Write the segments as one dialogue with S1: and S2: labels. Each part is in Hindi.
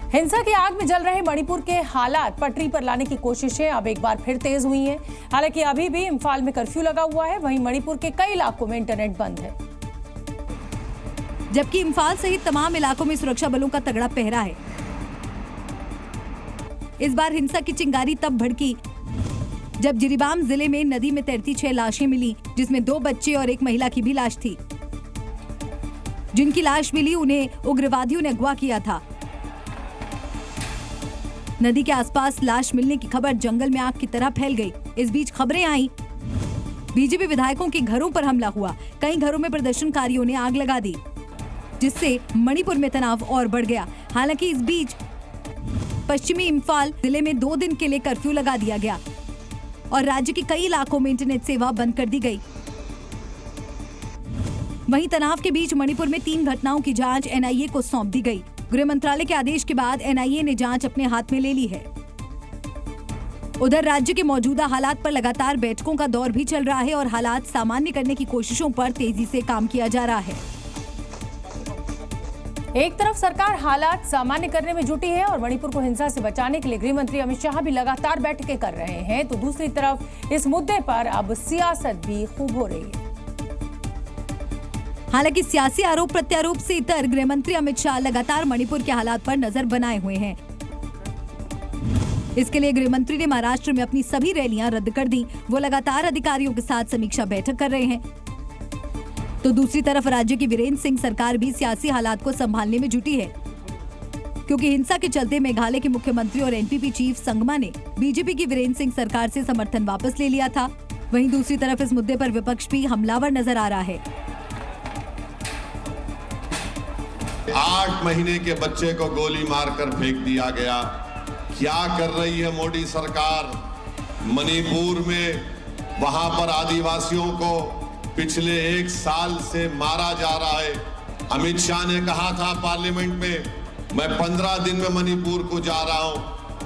S1: हिंसा की आग में जल रहे मणिपुर के हालात पटरी पर लाने की कोशिशें अब एक बार फिर तेज हुई हैं। हालांकि अभी भी इम्फाल में कर्फ्यू लगा हुआ है, वहीं मणिपुर के कई इलाकों में इंटरनेट बंद है,
S2: जबकि इम्फाल सहित तमाम इलाकों में सुरक्षा बलों का तगड़ा पहरा है। इस बार हिंसा की चिंगारी तब भड़की जब जिरीबाम जिले में नदी में तैरती 6 लाशें मिली, जिसमें 2 बच्चे और एक महिला की भी लाश थी। जिनकी लाश मिली उन्हें उग्रवादियों ने अगवा किया था। नदी के आसपास लाश मिलने की खबर जंगल में आग की तरह फैल गई। इस बीच खबरें आई बीजेपी विधायकों के घरों पर हमला हुआ। कई घरों में प्रदर्शनकारियों ने आग लगा दी, जिससे मणिपुर में तनाव और बढ़ गया। हालांकि इस बीच पश्चिमी इम्फाल जिले में 2 दिन के लिए कर्फ्यू लगा दिया गया और राज्य के कई इलाकों में इंटरनेट सेवा बंद कर दी गई। वहीं तनाव के बीच मणिपुर में 3 घटनाओं की जांच एनआईए को सौंप दी गई। गृह मंत्रालय के आदेश के बाद एनआईए ने जांच अपने हाथ में ले ली है। उधर राज्य के मौजूदा हालात पर लगातार बैठकों का दौर भी चल रहा है और हालात सामान्य करने की कोशिशों पर तेजी से काम किया जा रहा है।
S1: एक तरफ सरकार हालात सामान्य करने में जुटी है और मणिपुर को हिंसा से बचाने के लिए गृह मंत्री अमित शाह भी लगातार बैठकें कर रहे हैं, तो दूसरी तरफ इस मुद्दे पर अब सियासत भी खूब हो रही है।
S2: हालांकि सियासी आरोप प्रत्यारोप से इतर गृह मंत्री अमित शाह लगातार मणिपुर के हालात पर नजर बनाए हुए हैं। इसके लिए गृह मंत्री ने महाराष्ट्र में अपनी सभी रैलियां रद्द कर दी। वो लगातार अधिकारियों के साथ समीक्षा बैठक कर रहे हैं। तो दूसरी तरफ राज्य की वीरेंद्र सिंह सरकार भी सियासी हालात को संभालने में जुटी है, क्योंकि हिंसा के चलते मेघालय के मुख्यमंत्री और एनपीपी चीफ संगमा ने बीजेपी की वीरेंद्र सिंह सरकार से समर्थन वापस ले लिया था। वहीं दूसरी तरफ इस मुद्दे पर विपक्ष भी हमलावर नजर आ रहा है।
S3: 8 महीने के बच्चे को गोली मारकर फेंक दिया गया। क्या कर रही है मोदी सरकार? मणिपुर में वहां पर आदिवासियों को पिछले 1 साल से मारा जा रहा है। अमित शाह ने कहा था पार्लियामेंट में, मैं 15 दिन में मणिपुर को जा रहा हूं।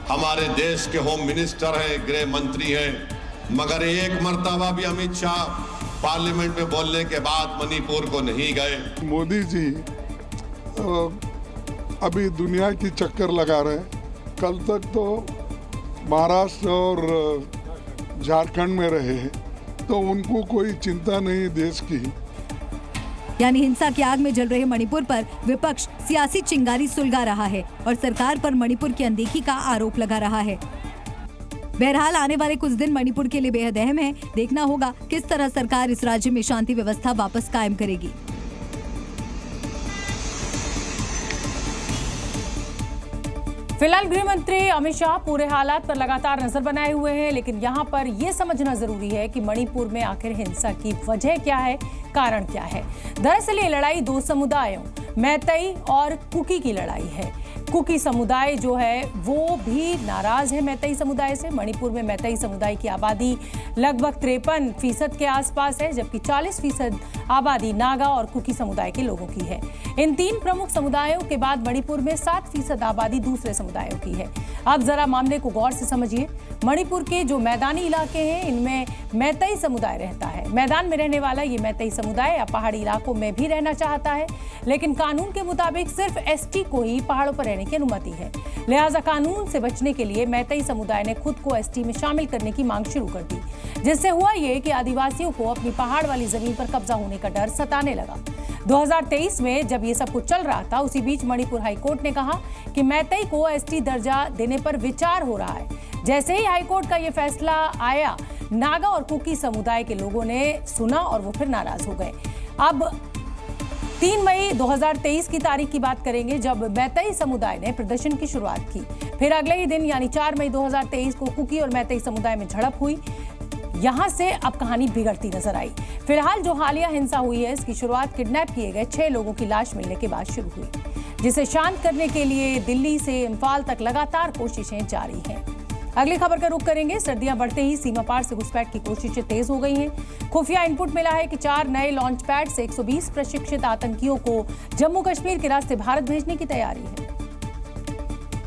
S3: हमारे देश के होम मिनिस्टर हैं, गृह मंत्री हैं, मगर एक मर्तबा भी अमित शाह पार्लियामेंट में बोलने के बाद मणिपुर को नहीं गए।
S4: मोदी जी अभी दुनिया की चक्कर लगा रहे हैं। कल तक तो महाराष्ट्र और झारखंड में रहे हैं, तो उनको कोई चिंता नहीं देश की।
S2: यानी हिंसा की आग में जल रहे मणिपुर पर विपक्ष सियासी चिंगारी सुलगा रहा है और सरकार पर मणिपुर की अनदेखी का आरोप लगा रहा है। बहरहाल आने वाले कुछ दिन मणिपुर के लिए बेहद अहम है। देखना होगा किस तरह सरकार इस राज्य में शांति व्यवस्था वापस कायम करेगी।
S1: फिलहाल गृह मंत्री अमित शाह पूरे हालात पर लगातार नजर बनाए हुए हैं, लेकिन यहाँ पर यह समझना जरूरी है कि मणिपुर में आखिर हिंसा की वजह क्या है, कारण क्या है। दरअसल ये लड़ाई 2 समुदायों मैतई और कुकी की लड़ाई है। कुकी समुदाय जो है वो भी नाराज है मैतई समुदाय से। मणिपुर में मैतई समुदाय की आबादी लगभग 53% के आसपास है, जबकि 40% आबादी नागा और कुकी समुदाय के लोगों की है। इन 3 प्रमुख समुदायों के बाद मणिपुर में 7% आबादी दूसरे समुदायों की है। अब जरा मामले को गौर से समझिए। मणिपुर के जो मैदानी इलाके हैं इनमें मैतई समुदाय रहता है। मैदान में रहने वाला ये मैतई समुदाय या पहाड़ी इलाकों में भी रहना चाहता है, लेकिन कानून के मुताबिक सिर्फ एसटी को ही पहाड़ों पर रहने की अनुमति है। लिहाजा कानून से बचने के लिए मैतई समुदाय ने खुद को एसटी में शामिल करने की मांग शुरू कर दी, जिससे हुआ ये कि आदिवासियों को अपनी पहाड़ वाली जमीन पर कब्जा होने का डर सताने लगा। 2023 में जब ये सब कुछ चल रहा था, उसी बीच मणिपुर हाईकोर्ट ने कहा कि मैतई को एसटी दर्जा देने पर विचार हो रहा है। जैसे ही हाईकोर्ट का ये फैसला आया, नागा और कुकी समुदाय के लोगों ने सुना और वो फिर नाराज हो गए। अब 3 मई 2023 की तारीख की बात करेंगे, जब मैतई समुदाय ने प्रदर्शन की शुरुआत की। फिर अगले ही दिन यानी 4 मई 2023 को कुकी और मैतई समुदाय में झड़प हुई। यहां से अब कहानी बिगड़ती नजर आई। फिलहाल जो हालिया हिंसा हुई है, इसकी शुरुआत किडनैप किए गए 6 लोगों की लाश मिलने के बाद शुरू हुई, जिसे शांत करने के लिए दिल्ली से इम्फाल तक लगातार कोशिशें जारी हैं। अगली खबर का रुख करेंगे। सर्दियां बढ़ते ही सीमा पार से घुसपैठ की कोशिशें तेज हो गई हैं। खुफिया इनपुट मिला है कि 4 नए लॉन्च पैड से 120 प्रशिक्षित आतंकियों को जम्मू कश्मीर के रास्ते भारत भेजने की तैयारी है।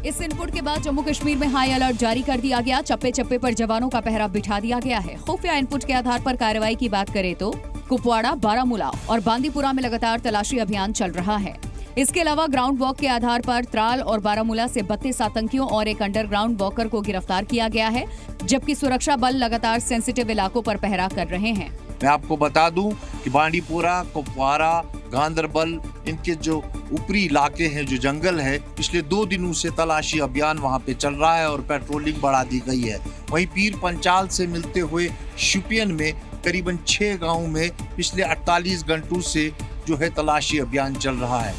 S2: इस इनपुट के बाद जम्मू कश्मीर में हाई अलर्ट जारी कर दिया गया। चप्पे चप्पे पर जवानों का पहरा बिठा दिया गया है। खुफिया इनपुट के आधार पर कार्रवाई की बात करें तो कुपवाड़ा, बारामूला और बांदीपुरा में लगातार तलाशी अभियान चल रहा है।
S5: इसके अलावा ग्राउंड वॉक के आधार पर त्राल और बारामूला से 32 आतंकियों और एक अंडरग्राउंड वॉकर को गिरफ्तार किया गया है, जबकि सुरक्षा बल लगातार सेंसिटिव इलाकों पर पहरा कर रहे हैं।
S6: मैं आपको बता दूं कि बांडीपुरा, कुपवारा, गांदरबल, इनके जो ऊपरी इलाके हैं, जो जंगल है, पिछले 2 दिनों से तलाशी अभियान वहां पे चल रहा है और पेट्रोलिंग बढ़ा दी गई है। वहीं पीर पंचाल से मिलते हुए शुपियन में करीबन 6 गाँव में पिछले 48 घंटों से जो है तलाशी अभियान चल रहा है।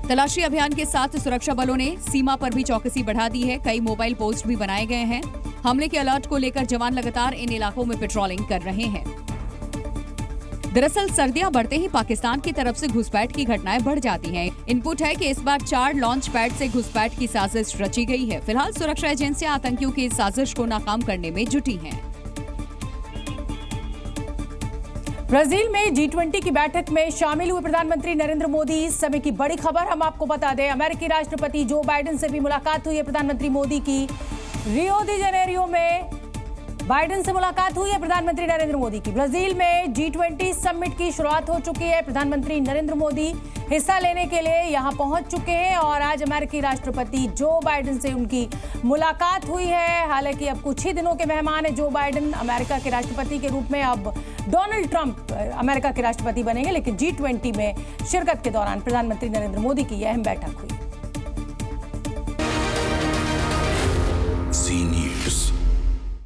S5: तलाशी अभियान के साथ सुरक्षा बलों ने सीमा पर भी चौकसी बढ़ा दी है। कई मोबाइल पोस्ट भी बनाए गए हैं। हमले के अलर्ट को लेकर जवान लगातार इन इलाकों में पेट्रोलिंग कर रहे हैं। दरअसल सर्दियां बढ़ते ही पाकिस्तान की तरफ से घुसपैठ की घटनाएं बढ़ जाती हैं। इनपुट है कि इस बार 4 लॉन्च पैड से घुसपैठ की साजिश रची गई है। फिलहाल सुरक्षा एजेंसियां आतंकियों की इस साजिश को नाकाम करने में जुटी हैं।
S1: ब्राजील में G20 की बैठक में शामिल हुए प्रधानमंत्री नरेंद्र मोदी। इस समय की बड़ी खबर हम आपको बता दें, अमेरिकी राष्ट्रपति जो बाइडेन से भी मुलाकात हुई है प्रधानमंत्री मोदी की। रियो दी जेनेरियो में बाइडेन से मुलाकात हुई है प्रधानमंत्री नरेंद्र मोदी की। ब्राजील में G20 समिट की शुरुआत हो चुकी है। प्रधानमंत्री नरेंद्र मोदी हिस्सा लेने के लिए यहां पहुंच चुके हैं और आज अमेरिकी राष्ट्रपति जो बाइडेन से उनकी मुलाकात हुई है। हालांकि अब कुछ ही दिनों के मेहमान है जो बाइडेन अमेरिका के राष्ट्रपति के रूप में। अब डोनाल्ड ट्रंप अमेरिका के राष्ट्रपति बनेंगे, लेकिन G20 में शिरकत के दौरान प्रधानमंत्री नरेंद्र मोदी की यह अहम बैठक हुई।